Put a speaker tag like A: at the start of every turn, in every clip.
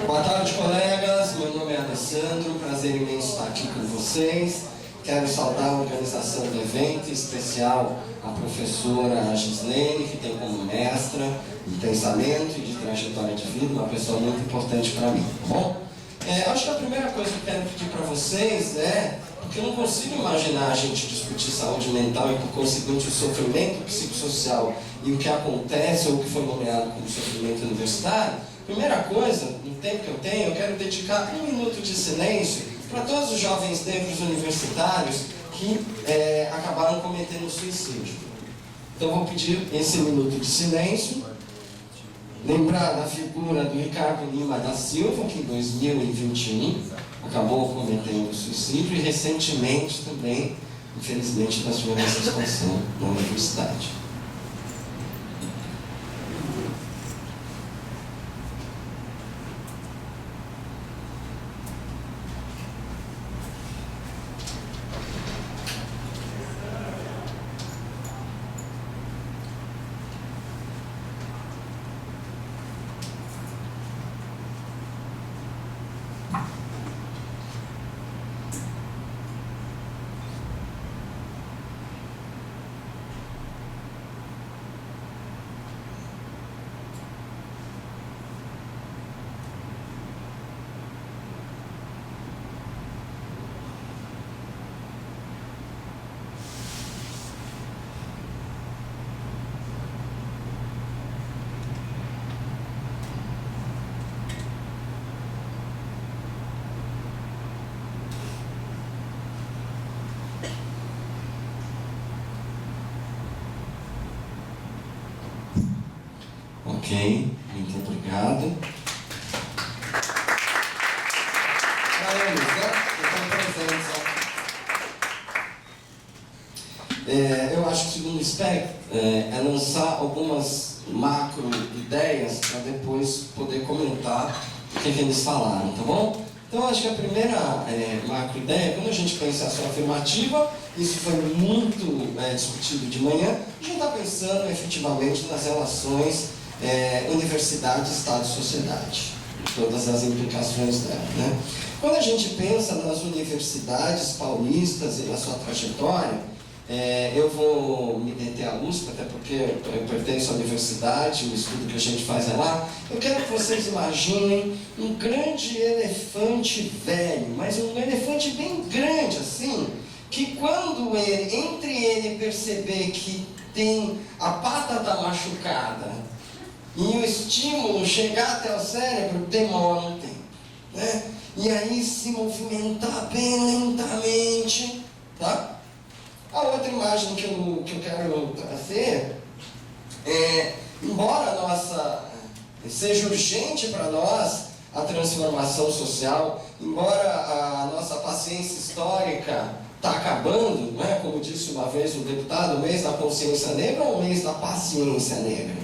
A: Boa tarde, colegas. Meu nome é Alessandro, prazer imenso estar aqui com vocês. Quero saudar a organização do evento, em especial a professora Gislene, que tem como mestra de pensamento e de trajetória de vida, uma pessoa muito importante para mim, tá bom? Acho que a primeira coisa que eu quero pedir para vocês porque eu não consigo imaginar a gente discutir saúde mental e, por conseguinte, o sofrimento psicossocial e o que acontece ou o que foi nomeado como sofrimento universitário. Primeira coisa, no tempo que eu tenho, eu quero dedicar 1 minuto de silêncio para todos os jovens negros universitários que acabaram cometendo suicídio. Então, vou pedir esse minuto de silêncio. Lembrar da figura do Ricardo Lima da Silva, que em 2021 acabou cometendo suicídio e recentemente também, infelizmente, da sua expulsão na universidade. Ok, muito obrigado. Para eles, que estão presentes. Eu acho que o segundo aspecto é lançar algumas macro ideias para depois poder comentar o que eles falaram, tá bom? Então, acho que a primeira macro ideia, quando a gente pensa em ação afirmativa, isso foi muito discutido de manhã, a gente está pensando efetivamente nas relações universidade, Estado e sociedade, todas as implicações dela, né? Quando a gente pensa nas universidades paulistas e na sua trajetória, eu vou me deter à USP, até porque eu pertenço à universidade, o estudo que a gente faz é lá. Eu quero que vocês imaginem um grande elefante velho, mas um elefante bem grande assim, que quando entre ele perceber que tem a pata tá machucada, e o estímulo chegar até o cérebro demora um tempo, né? E aí se movimentar bem lentamente, tá? A outra imagem que eu quero trazer embora seja urgente para nós a transformação social, embora a nossa paciência histórica está acabando, né? Como disse uma vez o deputado, o mês da consciência negra ou o mês da paciência negra,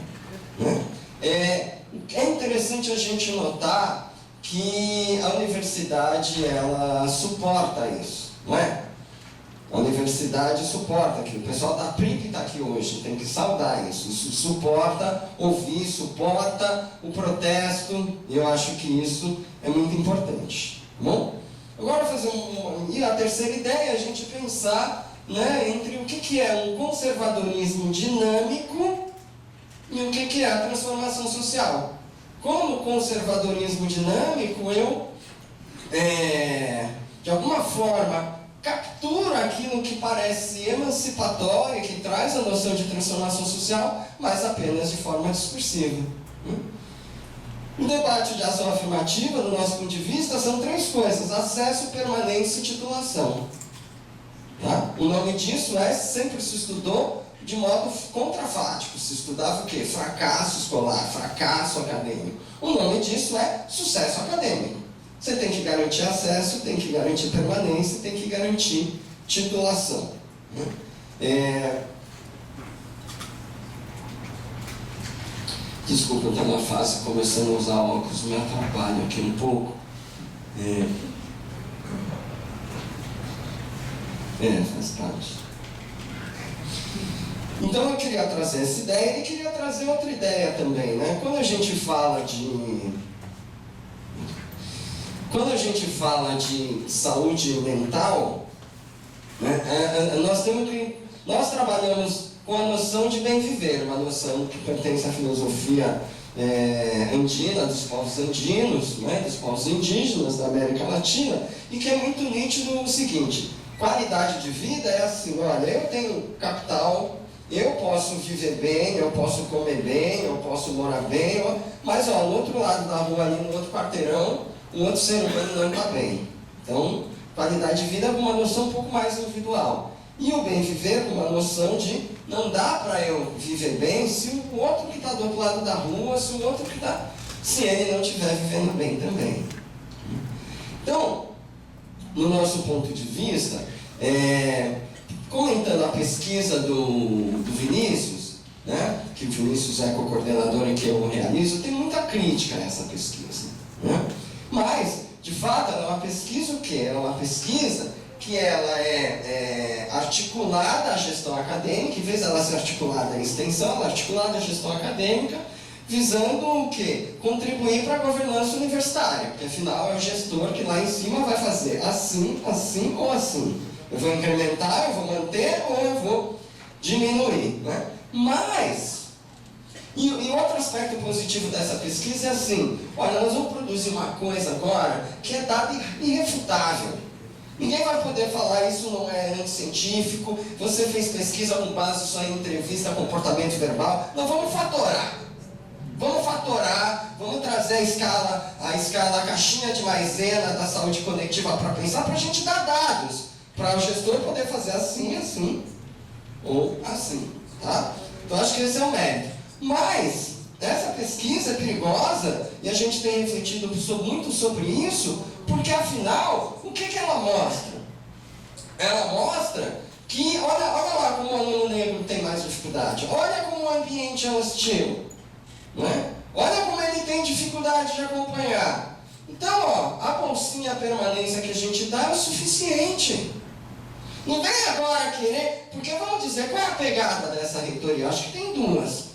A: né? É interessante a gente notar que a universidade ela suporta isso, não é? A universidade suporta aqui. O pessoal da PRIP está aqui hoje, tem que saudar isso. Isso suporta ouvir, suporta o protesto, e eu acho que isso é muito importante. Bom? Agora e a terceira ideia é a gente pensar, né, entre o que é um conservadorismo dinâmico e o que é a transformação social. Como conservadorismo dinâmico, eu, de alguma forma, captura aquilo que parece emancipatório, que traz a noção de transformação social, mas apenas de forma discursiva. O debate de ação afirmativa, do nosso ponto de vista, são três coisas: acesso, permanência e titulação. Tá? O nome disso sempre se estudou de modo contrafático. Se estudava o quê? Fracasso escolar, fracasso acadêmico. O nome disso é sucesso acadêmico. Você tem que garantir acesso, tem que garantir permanência, tem que garantir titulação. Desculpa, eu estou na fase começando a usar óculos, me atrapalho aqui um pouco. Faz parte. Então eu queria trazer essa ideia e queria trazer outra ideia também, né? Quando a gente fala de saúde mental, né, nós trabalhamos com a noção de bem viver, uma noção que pertence à filosofia andina, dos povos andinos, né, dos povos indígenas da América Latina, e que é muito nítido o seguinte: qualidade de vida é assim, olha, eu tenho capital, eu posso viver bem, eu posso comer bem, eu posso morar bem, mas no outro lado da rua, ali no outro quarteirão, o outro ser humano não está bem. Então, qualidade de vida é uma noção um pouco mais individual. E o bem viver com uma noção de não dá para eu viver bem se o outro que está do outro lado da rua, se ele não estiver vivendo bem também. Então, no nosso ponto de vista, comentando a pesquisa do Vinícius, né, que o Vinícius é co-coordenador e que eu realizo, tem muita crítica nessa pesquisa. Né? Mas, de fato, ela é uma pesquisa o quê? Ela é uma pesquisa que ela é articulada à gestão acadêmica, em vez dela ser articulada à extensão, ela é articulada à gestão acadêmica, visando o quê? Contribuir para a governança universitária, porque afinal é o gestor que lá em cima vai fazer assim, assim ou assim. Eu vou incrementar, eu vou manter ou eu vou diminuir. Né? Mas, e outro aspecto positivo dessa pesquisa é assim, olha, nós vamos produzir uma coisa agora que é dado irrefutável. Ninguém vai poder falar isso não é científico, você fez pesquisa com base só em entrevista, comportamento verbal. Não, vamos fatorar. Vamos trazer a escala, a caixinha de maisena da saúde coletiva para pensar, para a gente dar dados, para o gestor poder fazer assim, assim, ou assim, tá? Então acho que esse é o mérito. Mas, essa pesquisa é perigosa, e a gente tem refletido muito sobre isso, porque afinal, o que ela mostra? Ela mostra que, olha lá como o aluno negro tem mais dificuldade, olha como o ambiente é hostil, né? Olha como ele tem dificuldade de acompanhar. Então, a bolsinha, a permanência que a gente dá é o suficiente. Não vem agora querer, porque vamos dizer, qual é a pegada dessa reitoria? Eu acho que tem duas.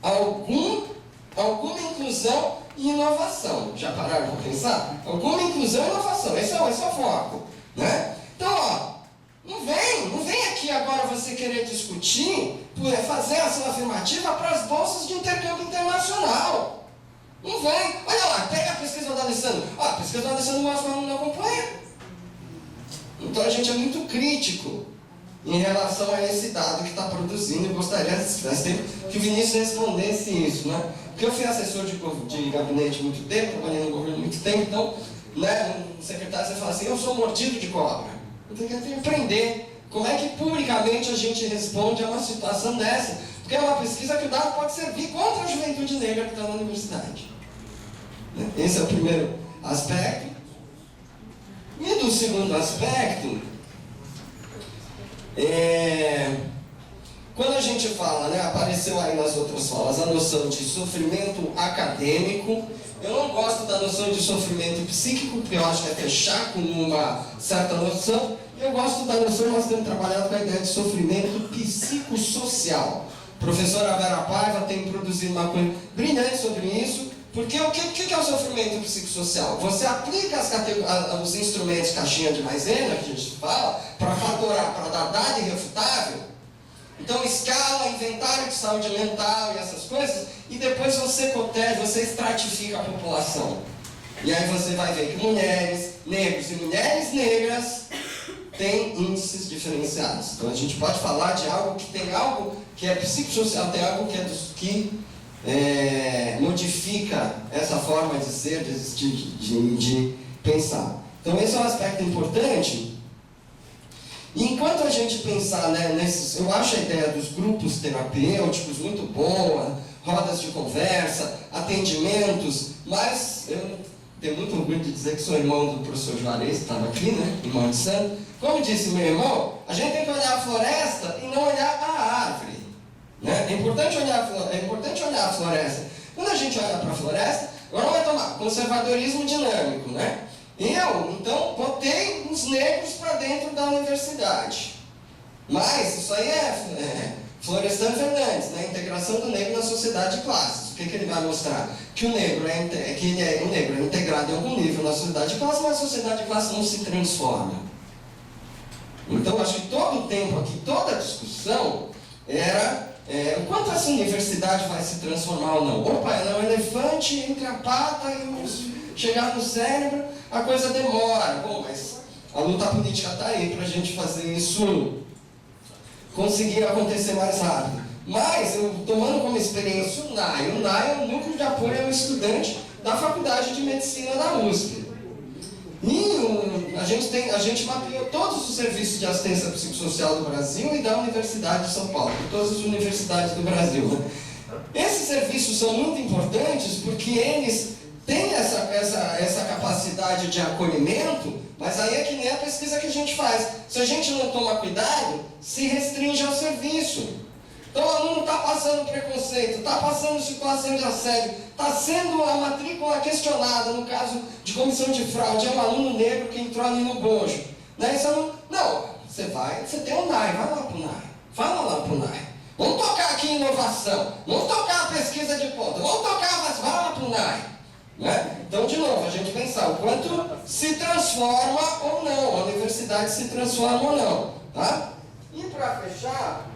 A: Alguma inclusão e inovação. Já pararam para pensar? Alguma inclusão e inovação. Esse é o foco. Né? Então, não vem aqui agora você querer discutir, fazer ação afirmativa para as bolsas de intercâmbio internacional. Não vem. Olha lá, pega a pesquisa do Alessandro. A pesquisa do Alessandro mostra que o aluno não acompanha. Então a gente é muito crítico em relação a esse dado que está produzindo. Eu gostaria que o Vinícius respondesse isso, né? Porque eu fui assessor de gabinete muito tempo, trabalhei no governo muito tempo, então, né, o secretário você fala assim, eu sou mordido de cobra. Eu tenho que aprender como é que publicamente a gente responde a uma situação dessa, porque é uma pesquisa que o dado pode servir contra a juventude negra que está na universidade. Esse é o primeiro aspecto. E do segundo aspecto, quando a gente fala, né, apareceu aí nas outras falas, a noção de sofrimento acadêmico. Eu não gosto da noção de sofrimento psíquico, porque eu acho que é fechar com uma certa noção. Eu gosto da noção, nós temos trabalhado com a ideia de sofrimento psicossocial. A professora Vera Paiva tem produzido uma coisa brilhante sobre isso, porque o que é o sofrimento psicossocial? Você aplica os instrumentos caixinha de maisena, que a gente fala, para fatorar, para dar dado irrefutável. Então, escala, inventário de saúde mental e essas coisas, e depois você cotege, você estratifica a população. E aí você vai ver que mulheres, negros e mulheres negras têm índices diferenciados. Então, a gente pode falar de algo que tem algo que é psicossocial, tem algo que modifica essa forma de ser, de existir, de pensar. Então, esse é um aspecto importante. E enquanto a gente pensar, né, nesses, eu acho a ideia dos grupos terapêuticos muito boa, rodas de conversa, atendimentos, mas eu tenho muito orgulho de dizer que sou irmão do professor Juarez, que estava aqui, né, irmão de santo. Como disse meu irmão, a gente tem que olhar a floresta e não olhar a árvore. Né? É importante olhar a floresta. Quando a gente olha para a floresta, agora não vai tomar conservadorismo dinâmico, né? Eu, então, botei os negros para dentro da universidade. Mas isso aí é Florestan Fernandes, né? Integração do negro na sociedade de classes. O que ele vai mostrar? Que o negro o negro é integrado em algum nível na sociedade de classes, mas a sociedade de classes não se transforma. Então, acho que todo o tempo aqui, toda a discussão era o quanto essa universidade vai se transformar ou não. Opa, ela é um elefante entre a pata e chegar no cérebro, a coisa demora. Bom, mas a luta política está aí para a gente fazer isso conseguir acontecer mais rápido. Mas, eu tomando como experiência o NAI. O NAI é o Núcleo de Apoio ao Estudante da Faculdade de Medicina da USP. E a gente mapeou todos os serviços de assistência psicossocial do Brasil e da Universidade de São Paulo, de todas as universidades do Brasil. Né? Esses serviços são muito importantes porque eles têm essa capacidade de acolhimento, mas aí é que nem a pesquisa que a gente faz. Se a gente não toma cuidado, se restringe ao serviço. Então o aluno está passando preconceito, está passando situação de assédio, está sendo a matrícula questionada, no caso de comissão de fraude, é um aluno negro que entrou ali no bojo. Né? Não, você tem um NAI, vai lá para o NAI, fala lá para o NAI. Vamos tocar aqui em inovação, vamos tocar a pesquisa de ponta, vamos tocar, mas vai lá para o NAI. Né? Então, de novo, a gente pensar o quanto se transforma ou não, a universidade se transforma ou não. Tá? E para fechar,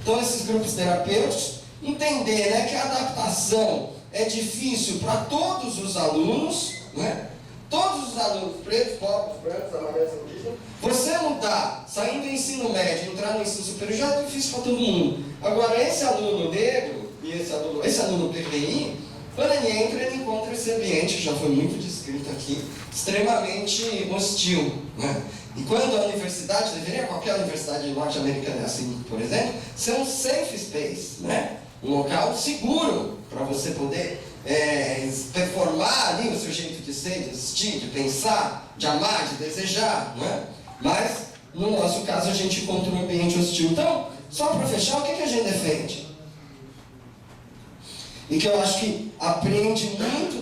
A: então esses grupos terapêuticos, entender, né, que a adaptação é difícil para todos os alunos, né? Todos os alunos, pretos, pobres, brancos, amarelos, indígenas, você mudar, saindo do ensino médio, entrar no ensino superior, já é difícil para todo mundo. Agora, esse aluno negro e esse aluno PPI, quando ele entra, ele encontra esse ambiente, que já foi muito descrito aqui, extremamente hostil. Né? E quando a universidade, deveria qualquer universidade norte-americana assim, por exemplo, ser um safe space, né? Um local seguro para você poder performar ali o seu jeito de ser, de existir, de pensar, de amar, de desejar. Né? Mas, no nosso caso, a gente encontra um ambiente hostil. Então, só para fechar, o que a gente defende? E que eu acho que aprende muito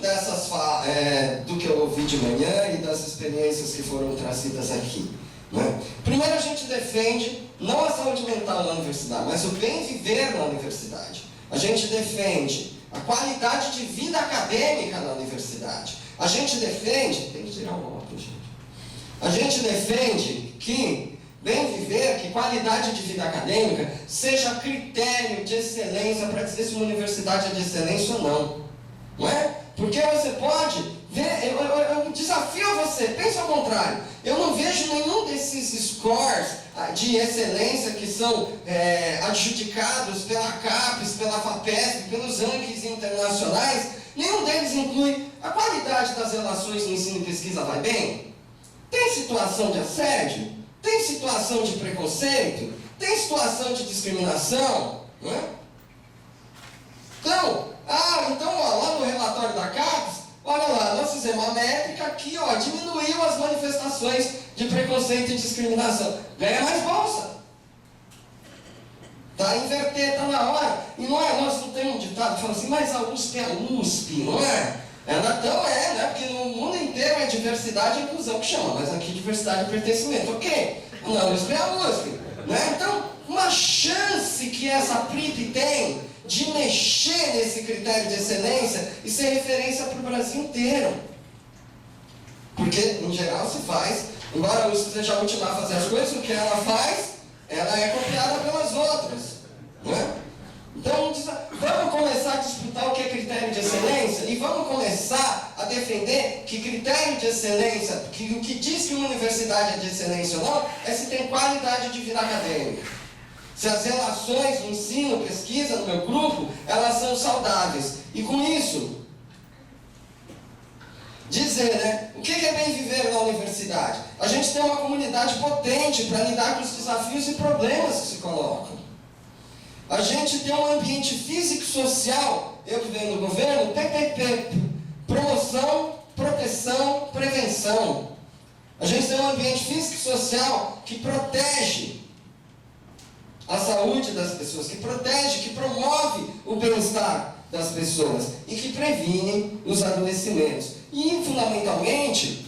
A: do que eu ouvi de manhã e das experiências que foram trazidas aqui. Né? Primeiro, a gente defende não a saúde mental na universidade, mas o bem viver na universidade. A gente defende a qualidade de vida acadêmica na universidade. A gente defende... Tem que tirar o óculos, gente. A gente defende que bem viver, que qualidade de vida acadêmica seja critério de excelência para dizer se uma universidade é de excelência ou não. Não é? Porque você pode ver, eu desafio você, pense ao contrário. Eu não vejo nenhum desses scores de excelência que são adjudicados pela CAPES, pela FAPESP, pelos rankings internacionais, nenhum deles inclui a qualidade das relações no ensino e pesquisa vai bem? Tem situação de assédio? Tem situação de preconceito? Tem situação de discriminação? Não é? Então, lá no relatório da CAPES, olha lá, nós fizemos uma métrica que diminuiu as manifestações de preconceito e discriminação. Ganha mais bolsa. Tá, inverter, está na hora. E não é, nós não temos um ditado que fala assim, mas a USP é a USP, não é? Ela então né? Porque no mundo inteiro é diversidade e inclusão que chama, mas aqui diversidade e pertencimento, ok? Na USP é a USP, né? Então, uma chance que essa PRIP tem de mexer nesse critério de excelência e ser referência para o Brasil inteiro. Porque, em geral, se faz, embora a USP seja a última a fazer as coisas, o que ela faz, ela é copiada pelas outras, né? Então, vamos começar a disputar o que é critério de excelência e vamos começar a defender que critério de excelência, que o que diz que uma universidade é de excelência ou não, é se tem qualidade de vida acadêmica. Se as relações no ensino, pesquisa, no meu grupo, elas são saudáveis. E com isso, dizer, né? O que é bem viver na universidade? A gente tem uma comunidade potente para lidar com os desafios e problemas que se colocam. A gente tem um ambiente físico e social, eu que venho do governo, PPP, promoção, proteção, prevenção. A gente tem um ambiente físico e social que protege a saúde das pessoas, que protege, que promove o bem-estar das pessoas e que previne os adoecimentos. E, fundamentalmente,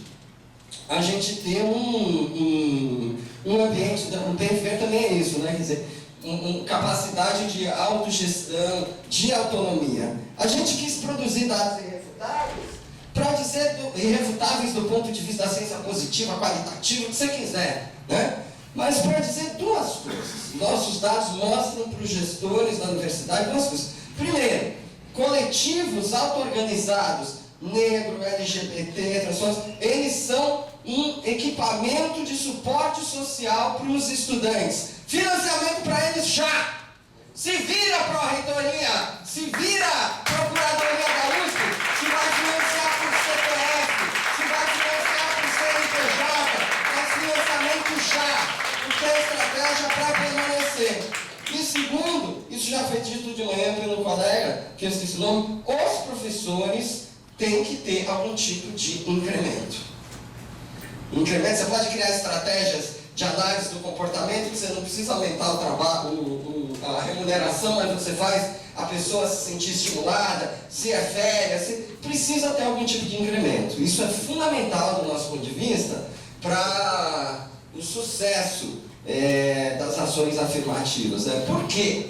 A: a gente tem um ambiente, o bem viver também é isso, né? Quer dizer, capacidade de autogestão, de autonomia. A gente quis produzir dados irrefutáveis do ponto de vista da ciência positiva, qualitativa, o que você quiser, né? Mas para dizer duas coisas. Nossos dados mostram para os gestores da universidade duas coisas. Primeiro, coletivos auto-organizados, negro, LGBT, transformados, eles são um equipamento de suporte social para os estudantes. Financiamento para eles já! Se vira pró-reitoria, se vira procuradoria da USP, se vai financiar por CPF, se vai financiar por CNPJ, mas financiamento já, porque é estratégia para permanecer. E segundo, isso já foi dito de manhã pelo colega, que eu esqueci o nome, os professores têm que ter algum tipo de incremento. Incremento, você pode criar estratégias de análise do comportamento, que você não precisa aumentar o trabalho, a remuneração, mas você faz a pessoa se sentir estimulada, se é férias, precisa ter algum tipo de incremento. Isso é fundamental do nosso ponto de vista para o sucesso das ações afirmativas. Né? Por quê?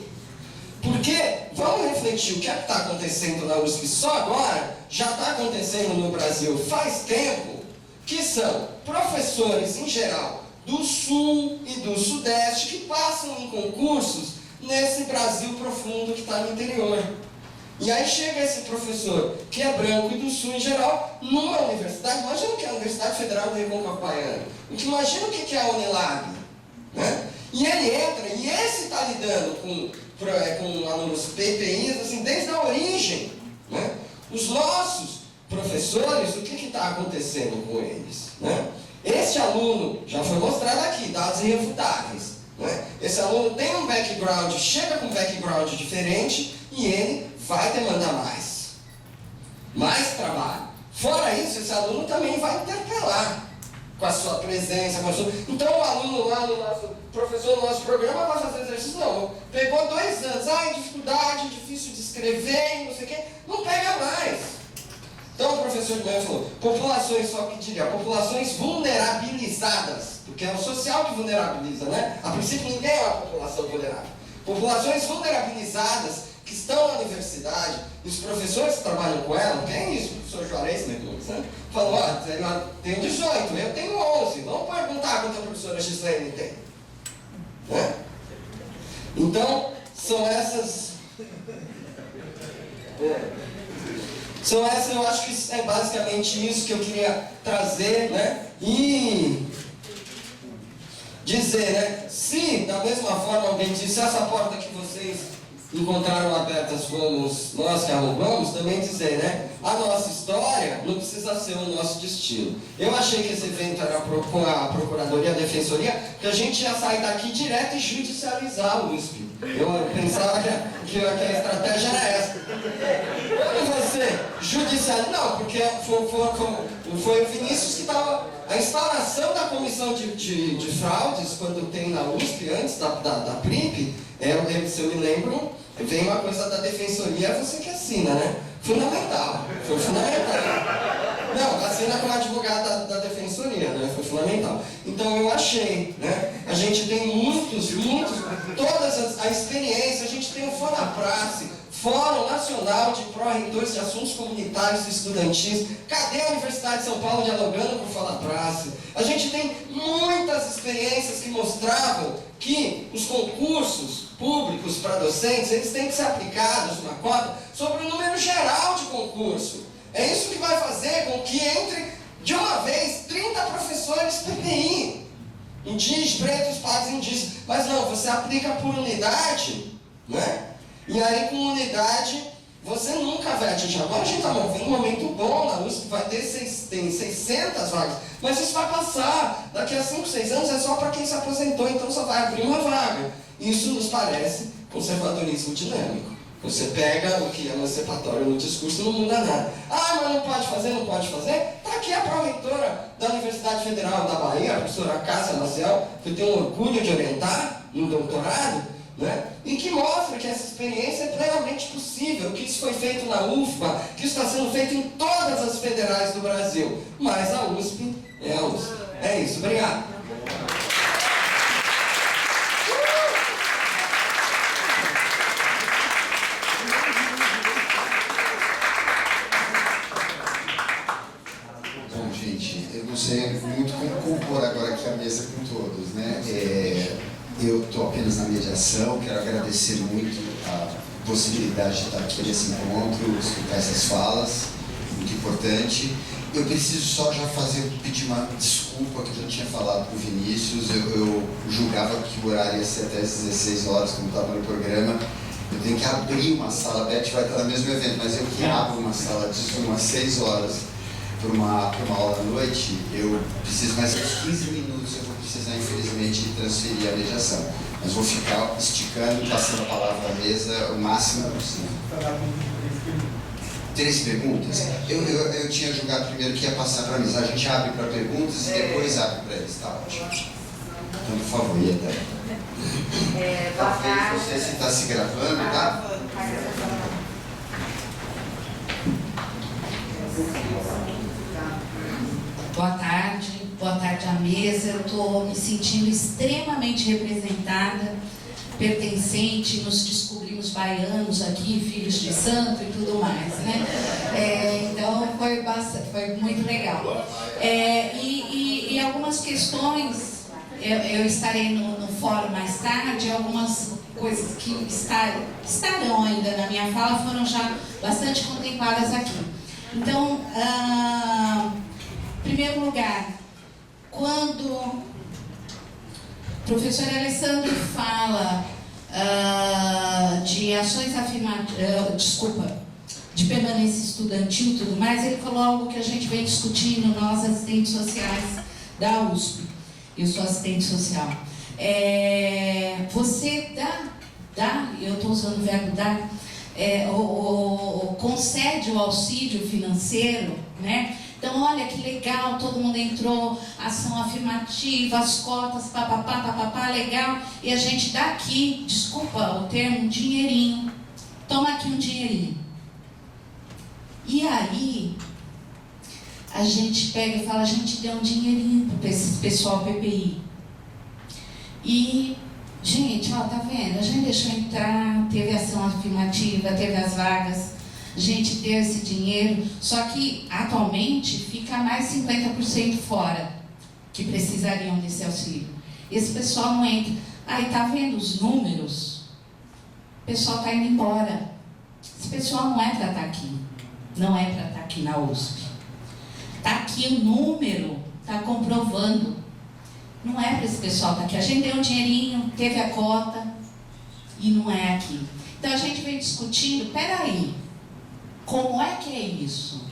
A: Porque, vamos refletir, o que é que está acontecendo na USP só agora, já está acontecendo no Brasil faz tempo, que são professores em geral, do Sul e do Sudeste, que passam em concursos nesse Brasil profundo que está no interior. E aí chega esse professor, que é branco e do Sul em geral, numa universidade, imagina o que é a Universidade Federal do Recôncavo Baiano, imagina o que é a Unilab, né? E ele entra, e esse está lidando com alunos PPIs, assim, desde a origem, né? Os nossos professores, o que está acontecendo com eles, né? Esse aluno, já foi mostrado aqui, dados irrefutáveis, né? Esse aluno tem um background, chega com um background diferente e ele vai demandar mais trabalho. Fora isso, esse aluno também vai interpelar com a sua presença, com a sua... Então o aluno lá, o professor do nosso programa vai fazer exercício, não, pegou 2 anos, dificuldade, difícil de escrever, não sei o quê, não pega mais. Então o professor de manhã falou, populações, só que diria, populações vulnerabilizadas, porque é o social que vulnerabiliza, né? A princípio ninguém é uma população vulnerável. Populações vulnerabilizadas que estão na universidade, e os professores que trabalham com ela, tem isso, o professor Juarez, né? Falou, tenho 18, eu tenho 11, vamos perguntar quanto a professora Gislaine tem. Né? Então, são essas... eu acho que é basicamente isso que eu queria trazer, né? E dizer, né? Se, da mesma forma, alguém disse, essa porta que vocês encontraram abertas fomos nós que arrombamos, também dizer, né? A nossa história não precisa ser o nosso destino. Eu achei que esse evento era com a Procuradoria, a Defensoria, que a gente ia sair daqui direto e judicializar o USP. Eu pensava que a estratégia era essa. Quando você judicializa... Não, porque foi o Vinícius que estava... A instalação da comissão de fraudes, quando tem na USP, antes da PRIP, se eu me lembro, vem uma coisa da Defensoria, você que assina, né? Fundamental. Foi fundamental. Não, assina como advogado da Defensoria, né? Foi fundamental. Então eu achei, né? A gente tem muitos, todas a experiência, a gente tem o FONAPRACE, Fórum Nacional de Pró-Reitores de Assuntos Comunitários e Estudantis. Cadê a Universidade de São Paulo dialogando com o FONAPRACE? A gente tem muitas experiências que mostravam que os concursos públicos para docentes, eles têm que ser aplicados uma cota sobre o número geral de concurso. É isso que vai fazer com que entre, de uma vez, 30 professores PPI. Indígenas, pretos, pardos, indígenas. Mas não, você aplica por unidade, né? E aí, com unidade, você nunca vai atingir. Agora a gente está movendo um momento bom na USP, vai ter tem 600 vagas, mas isso vai passar. Daqui a 5, 6 anos é só para quem se aposentou, então só vai abrir uma vaga. Isso nos parece conservadorismo dinâmico. Você pega o que é emancipatório no discurso e não muda nada. Ah, mas não pode fazer, não pode fazer? Está aqui a pró-reitora da Universidade Federal da Bahia, a professora Cássia Maciel, que eu tenho orgulho de orientar no doutorado, né? E que mostra que essa experiência é plenamente possível, que isso foi feito na UFBA, que isso está sendo feito em todas as federais do Brasil. Mas a USP é a USP. É isso, obrigado.
B: Eu não sei muito como compor agora aqui a mesa com todos, né? Eu estou apenas na mediação, quero agradecer muito a possibilidade de estar aqui nesse encontro, escutar essas falas, muito importante. Eu preciso só já pedir uma desculpa, que eu já tinha falado com o Vinícius, eu julgava que o horário ia ser até às 16 horas, como estava no programa. Eu tenho que abrir uma sala, a Beth vai estar no mesmo evento, mas eu que abro uma sala de 1 às 6 horas, por uma aula à noite, eu preciso mais uns 15 minutos, eu vou precisar, infelizmente, transferir a mediação. Mas vou ficar esticando, passando a palavra à mesa o máximo possível. 3 perguntas? Eu tinha julgado primeiro que ia passar para a mesa. A gente abre para perguntas e depois abre para eles, tá ótimo. Então, por favor, Ieda. Talvez, não sei se está se gravando, tá?
C: Boa tarde à mesa. Eu estou me sentindo extremamente representada, pertencente, nos descobrimos baianos aqui, filhos de santo e tudo mais, né? Então foi muito legal. E algumas questões, eu estarei no fórum mais tarde, algumas coisas que estarão ainda na minha fala foram já bastante contempladas aqui. Então, em primeiro lugar, quando o professor Alessandro fala de ações de permanência estudantil e tudo mais, ele falou algo que a gente vem discutindo, nós assistentes sociais da USP. Eu sou assistente social. Você eu estou usando o verbo dar, concede o auxílio financeiro, né? Então, olha que legal, todo mundo entrou, ação afirmativa, as cotas, papapá, legal. E a gente dá aqui, desculpa o termo, um dinheirinho. Toma aqui um dinheirinho. E aí, a gente pega e fala, a gente deu um dinheirinho para esse pessoal PPI. E, gente, ó, tá vendo? A gente deixou entrar, teve ação afirmativa, teve as vagas. A gente deu esse dinheiro, só que atualmente fica mais 50% fora, que precisariam desse auxílio. Esse pessoal não entra. Aí tá vendo os números? O pessoal está indo embora. Esse pessoal não é para estar aqui. Não é para estar aqui na USP. Está aqui o número, está comprovando. Não é para esse pessoal estar aqui. A gente deu um dinheirinho, teve a cota e não é aqui. Então a gente vem discutindo, peraí. Como é que é isso?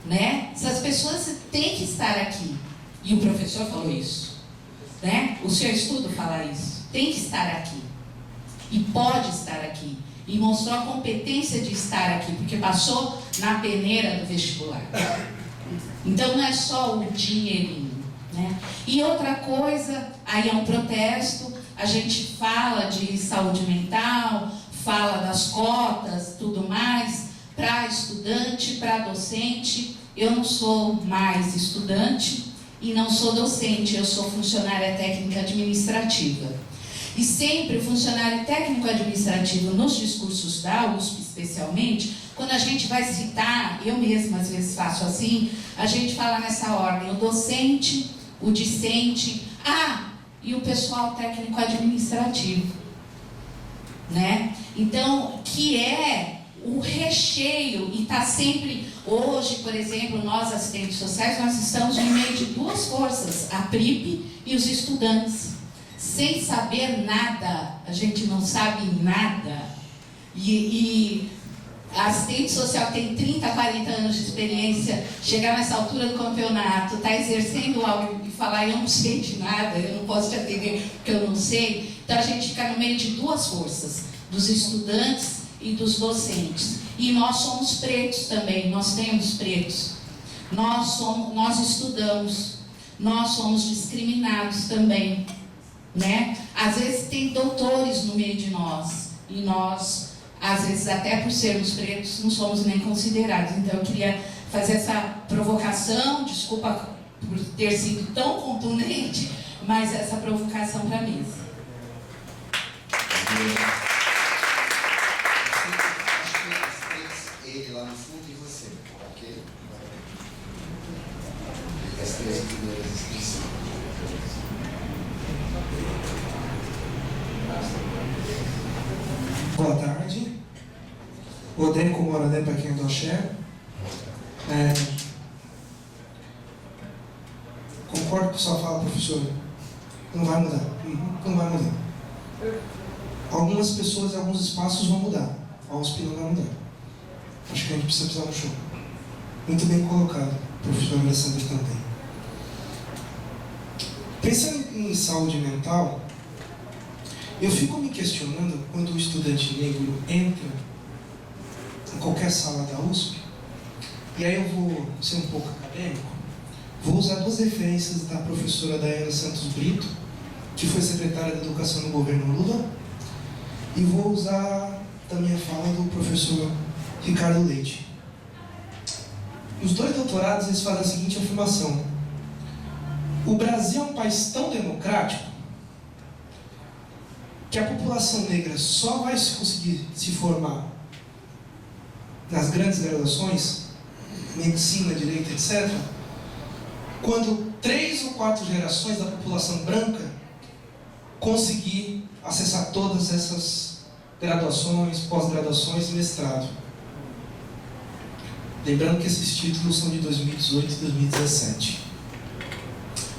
C: Né? Essas pessoas têm que estar aqui. E o professor falou isso. Né? O seu estudo fala isso. Tem que estar aqui. E pode estar aqui. E mostrou a competência de estar aqui, porque passou na peneira do vestibular. Então não é só o dinheirinho. Né? E outra coisa, aí é um protesto, a gente fala de saúde mental, fala das cotas, tudo mais, para estudante, para docente. Eu não sou mais estudante e não sou docente, eu sou funcionária técnica administrativa. E sempre o funcionário técnico administrativo, nos discursos da USP especialmente, quando a gente vai citar, eu mesma às vezes faço assim, a gente fala nessa ordem, o docente, o discente, e o pessoal técnico administrativo. Né? Então, que é o recheio, e está sempre, hoje, por exemplo, nós assistentes sociais, nós estamos no meio de 2 forças, a PRIP e os estudantes, sem saber nada, a gente não sabe nada, e A assistente social tem 30, 40 anos de experiência, chegar nessa altura do campeonato, está exercendo algo e falar, eu não sei de nada, eu não posso te atender porque eu não sei. Então a gente fica no meio de duas forças, dos estudantes e dos docentes. E nós somos pretos também, nós temos pretos. Nós estudamos, nós somos discriminados também, né? Às vezes tem doutores no meio de nós, e nós, às vezes até por sermos pretos, não somos nem considerados. Então eu queria fazer essa provocação, desculpa por ter sido tão contundente, mas essa provocação para a mesa.
B: Ele lá no fundo e você, ok? As 3 primeiras inscrições.
D: Boa tarde. Odenko Moradé para quem é do Axé. Concordo com o que só fala, professor. Não vai mudar. Não vai mudar. Algumas pessoas e alguns espaços vão mudar. A USP não vai mudar. Acho que a gente precisa pisar no chão. Muito bem colocado, professor Alessandro também. Pensando em saúde mental, eu fico me questionando quando o estudante negro entra em qualquer sala da USP, e aí eu vou ser um pouco acadêmico, vou usar 2 referências da professora Daiana Santos Brito, que foi secretária de Educação no governo Lula, e vou usar também a fala do professor Ricardo Leite. Os 2 doutorados eles fazem a seguinte afirmação: o Brasil é um país tão democrático que a população negra só vai conseguir se formar nas grandes graduações, medicina, direito, etc., quando 3 ou 4 gerações da população branca conseguir acessar todas essas graduações, pós-graduações e mestrado. Lembrando que esses títulos são de 2018 e 2017.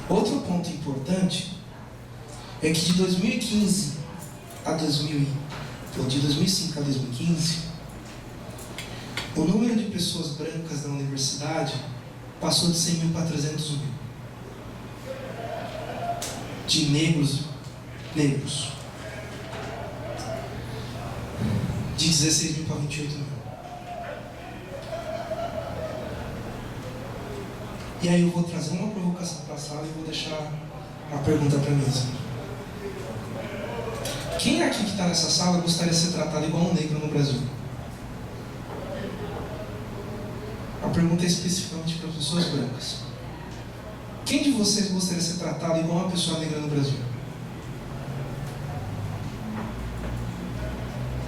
D: Outro ponto importante é que de 2015 a de 2005 a 2015, o número de pessoas brancas na universidade passou de 100 mil para 300 mil. De negros. De 16 mil para 28 mil. E aí eu vou trazer uma provocação para a sala e vou deixar a pergunta para a mesa. Quem aqui que está nessa sala gostaria de ser tratado igual um negro no Brasil? A pergunta é especificamente para pessoas brancas. Quem de vocês gostaria de ser tratado igual uma pessoa negra no Brasil?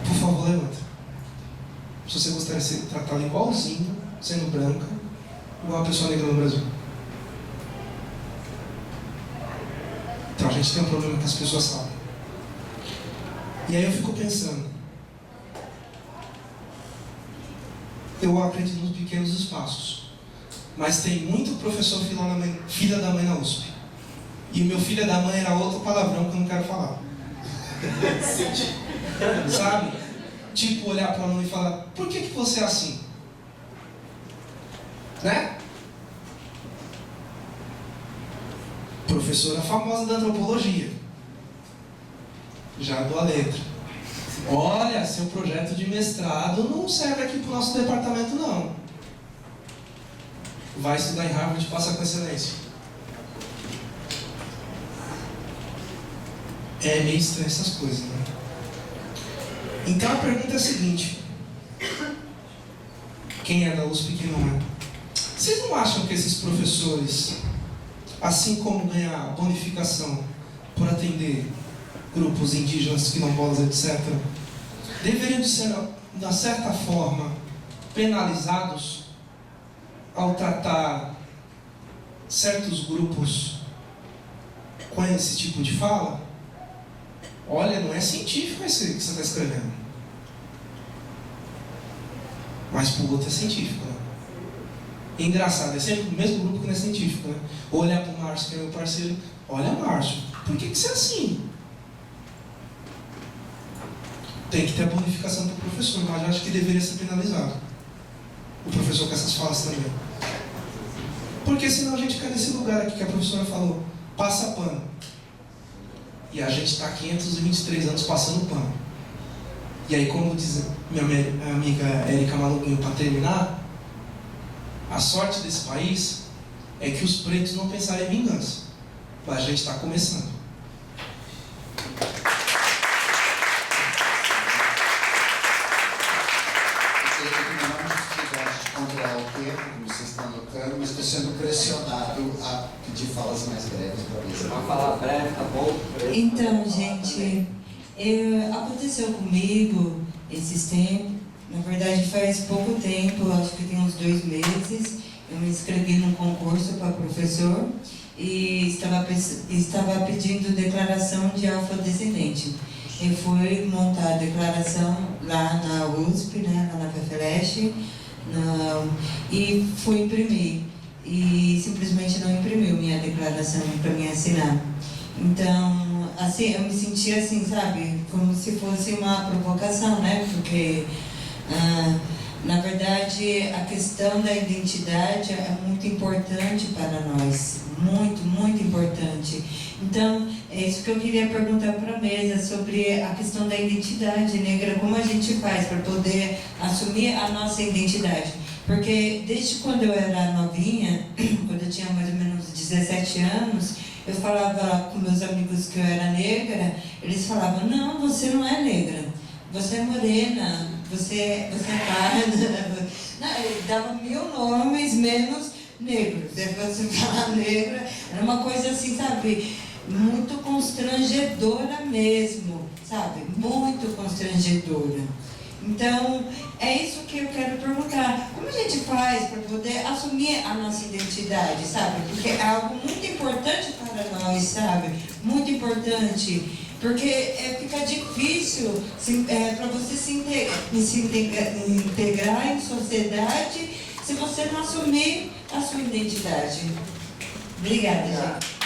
D: Por favor, levanta. Se você gostaria de ser tratado igualzinho, sendo branca, igual uma pessoa negra no Brasil. Então a gente tem um problema que as pessoas sabem. E aí eu fico pensando, eu acredito nos pequenos espaços, mas tem muito professor filha da mãe na USP. E o meu filho da mãe era outro palavrão que eu não quero falar. Sabe? Tipo, olhar para a mãe e falar, por que você é assim? Né? Professora famosa da antropologia. Já dou a letra. Olha, seu projeto de mestrado não serve aqui para o nosso departamento, não. Vai estudar em Harvard e passa com excelência. É meio estranho essas coisas, né? Então a pergunta é a seguinte: quem é da USP e quem não é? Vocês não acham que esses professores, assim como ganhar bonificação por atender grupos indígenas, quilombolas, etc., deveriam de ser, de certa forma, penalizados ao tratar certos grupos com esse tipo de fala? Olha, não é científico isso que você está escrevendo. Mas para o outro é científico, né? É engraçado, é sempre o mesmo grupo que não é científico, né? Olhar para o Márcio, que é meu parceiro, olha, Márcio, por que você é assim? tem que ter a bonificação para o professor, mas eu acho que deveria ser penalizado o professor com essas falas também. Porque senão a gente fica nesse lugar aqui que a professora falou, passa pano. E a gente está há 523 anos passando pano. E aí, como diz minha amiga Érica Maluquinho, para terminar, a sorte desse país é que os pretos não pensaram em vingança. Mas a gente está começando.
B: Controlar o tempo, como vocês estão notando, mas estou sendo pressionado a pedir falas mais breves para mim.
A: Uma fala breve, tá bom?
E: Então, gente, aconteceu comigo esses tempos, na verdade faz pouco tempo, acho que tem uns 2 meses, eu me inscrevi num concurso para professor e estava pedindo declaração de afrodescendente. Eu fui montar a declaração lá na USP, né, lá na FEFELESH, e fui imprimir. E simplesmente não imprimiu minha declaração para me assinar. Então, assim, eu me senti assim, sabe, como se fosse uma provocação, né? Porque, na verdade, a questão da identidade é muito importante para nós. Muito, muito importante. Então, é isso que eu queria perguntar para a mesa, sobre a questão da identidade negra, como a gente faz para poder assumir a nossa identidade. Porque desde quando eu era novinha, quando eu tinha mais ou menos 17 anos, eu falava com meus amigos que eu era negra, eles falavam, não, você não é negra, você é morena, você é parda. Dava 1000 nomes menos negros. Você falar negra, era uma coisa assim, sabe, muito constrangedora mesmo, sabe, muito constrangedora. Então, é isso que eu quero perguntar. Como a gente faz para poder assumir a nossa identidade, sabe? Porque é algo muito importante para nós, sabe? Muito importante. Porque fica difícil para você se integrar em sociedade se você não assumir a sua identidade. Obrigada, gente.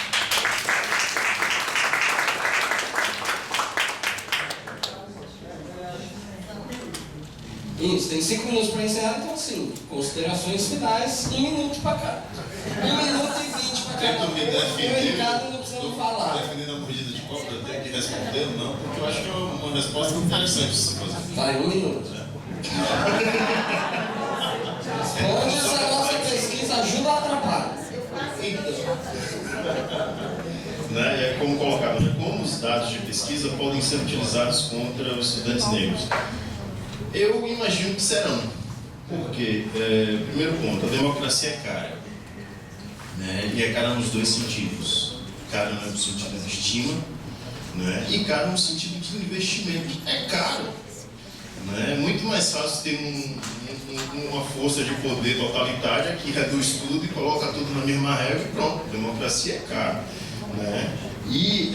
A: Isso, tem 5 minutos para encerrar, então assim, considerações finais, 1 minuto para cá. 1 minuto e 20 para cá.
F: Tento me defender.
A: O Ricardo não precisa falar.
F: Defendendo a mordida de cobra, eu tenho que responder, não, porque eu acho que é uma resposta interessante essa coisa.
A: Vai, 1 minuto. Responde se a nossa pesquisa ajuda ou atrapalha.
F: Né? É como colocado, né? Como os dados de pesquisa podem ser utilizados contra os estudantes negros? Eu imagino que serão, porque, primeiro ponto, a democracia é cara, né? E é cara nos 2 sentidos, cara no sentido de estima, né? E cara no sentido de investimento, é caro, né? É muito mais fácil ter uma força de poder totalitária que reduz tudo e coloca tudo na mesma régua e pronto, democracia é caro, né? E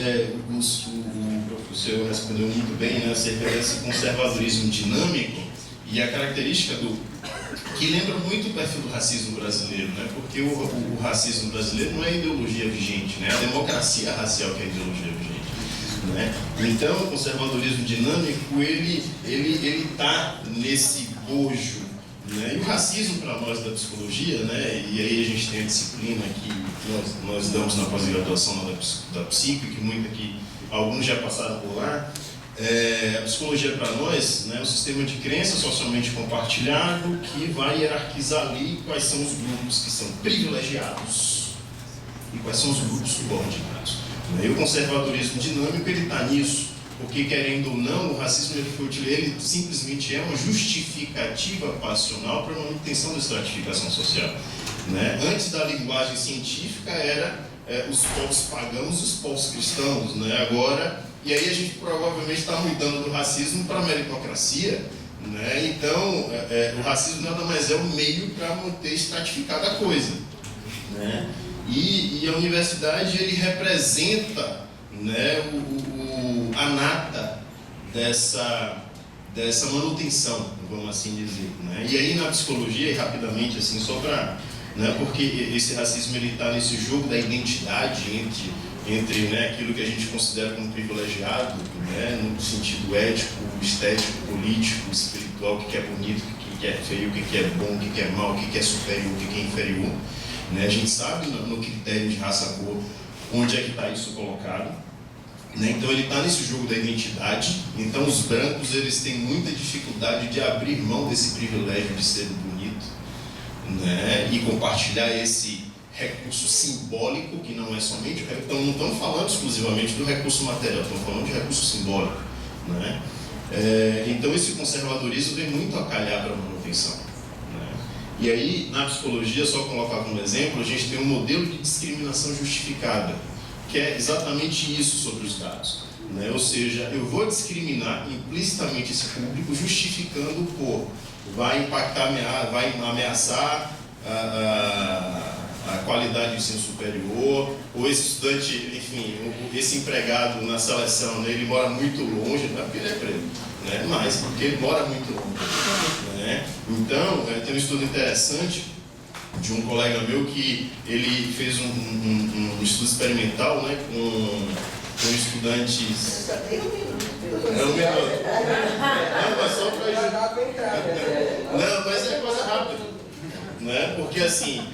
F: o senhor respondeu muito bem, né, acerca desse conservadorismo dinâmico e a característica que lembra muito o perfil do racismo brasileiro, né, porque o racismo brasileiro não é ideologia vigente, né, a democracia racial que é a ideologia vigente, né. Então o conservadorismo dinâmico ele está nesse bojo, né, e o racismo para nós da psicologia, né, e aí a gente tem a disciplina que nós damos na pós-graduação da psico, que alguns já passaram por lá. A psicologia para nós, né, é um sistema de crença socialmente compartilhado que vai hierarquizar ali quais são os grupos que são privilegiados e quais são os grupos subordinados. E o conservadorismo dinâmico ele está nisso, porque querendo ou não, o racismo ele simplesmente é uma justificativa passional para a manutenção da estratificação social. Né? Antes da linguagem científica era os povos pagãos e os povos cristãos, né? Agora, e aí a gente provavelmente está mudando do racismo para a meritocracia, né? Então, o racismo nada mais é um meio para manter estratificada a coisa, né? E a universidade ele representa, né, a nata dessa manutenção, vamos assim dizer, né? E aí na psicologia, e rapidamente assim, só para, né, porque esse racismo ele está nesse jogo da identidade entre entre, né, aquilo que a gente considera como privilegiado, né, no sentido ético, estético, político, espiritual, o que é bonito, o que é feio, o que é bom, o que é mal, o que é superior, o que é inferior. Né? A gente sabe no critério de raça-cor onde é que está isso colocado. Né? Então ele está nesse jogo da identidade. Então os brancos eles têm muita dificuldade de abrir mão desse privilégio de ser bonito, né? E compartilhar esse recurso simbólico, que não é somente, então não estamos falando exclusivamente do recurso material, estamos falando de recurso simbólico, né? Então esse conservadorismo vem muito a calhar para a manutenção, né? E aí na psicologia, só colocar como exemplo, a gente tem um modelo de discriminação justificada, que é exatamente isso sobre os dados, né? Ou seja, eu vou discriminar implicitamente esse público justificando por vai impactar, vai ameaçar a qualidade do ensino superior, ou esse estudante, enfim, esse empregado na seleção, né, ele mora muito longe, não é porque ele é preto, né, mas porque ele mora muito longe. Né? Então, tem um estudo interessante de um colega meu que ele fez um estudo experimental, né, com estudantes... Não, mas é coisa rápida. Né? Porque assim,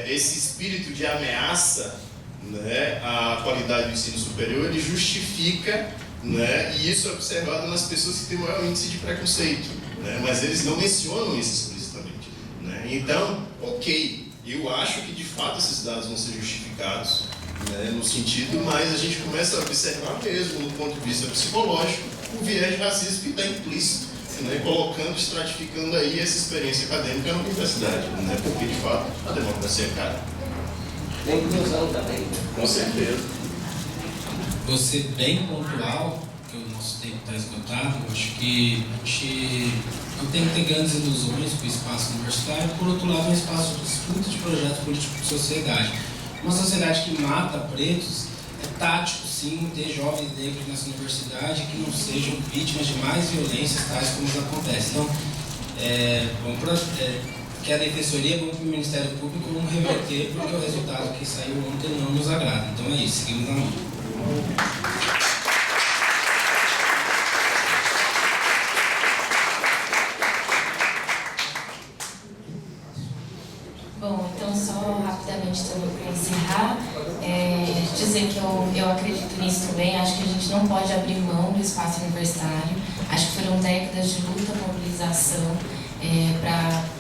F: esse espírito de ameaça, né, à qualidade do ensino superior, ele justifica, né, e isso é observado nas pessoas que têm maior índice de preconceito, né, mas eles não mencionam isso explicitamente. Né? Então, ok, eu acho que de fato esses dados vão ser justificados, né, no sentido, mas a gente começa a observar mesmo, do ponto de vista psicológico, o viés racismo que está implícito. Né, colocando, estratificando aí essa experiência acadêmica na universidade, né, porque de fato a democracia é cara.
A: Tem inclusão também.
F: Com certeza.
G: Você bem pontual, que o nosso tempo está esgotado, eu acho que a gente não tem que ter grandes ilusões com o espaço universitário, por outro lado é um espaço de estudo de projetos políticos de sociedade. Uma sociedade que mata pretos, é tático, sim, ter jovens negros nessa universidade que não sejam vítimas de mais violências, tais como acontece. Então, que a Defensoria, vamos para o Ministério Público, vamos reverter, porque o resultado que saiu ontem não nos agrada. Então é isso, seguimos na mão.
H: Bom, então só rapidamente também para encerrar, dizer que eu acredito nisso também, acho que a gente não pode abrir mão do espaço universitário, acho que foram décadas de luta, mobilização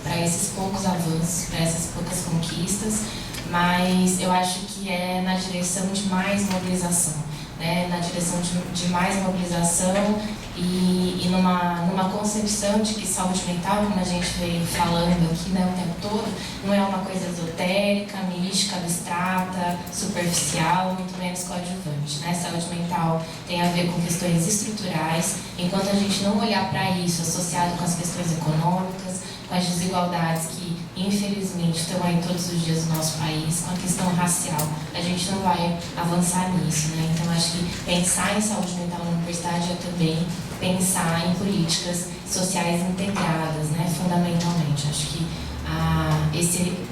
H: para esses poucos avanços, para essas poucas conquistas, mas eu acho que é na direção de mais mobilização, né? Na direção de mais mobilização e numa concepção de que saúde mental, como a gente veio falando aqui, né, o tempo todo, não é uma coisa esotérica, mística, abstrata, superficial, muito menos coadjuvante. Né? Saúde mental tem a ver com questões estruturais, enquanto a gente não olhar para isso associado com as questões econômicas, com as desigualdades que infelizmente estão aí todos os dias no nosso país, com a questão racial, a gente não vai avançar nisso, né? Então acho que pensar em saúde mental na universidade é também pensar em políticas sociais integradas, né? Fundamentalmente. Acho que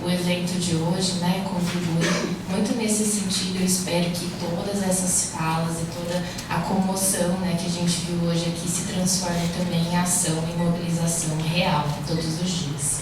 H: o evento de hoje, né, contribui muito nesse sentido. Eu espero que todas essas falas e toda a comoção, né, que a gente viu hoje aqui se transforme também em ação e mobilização real todos os dias.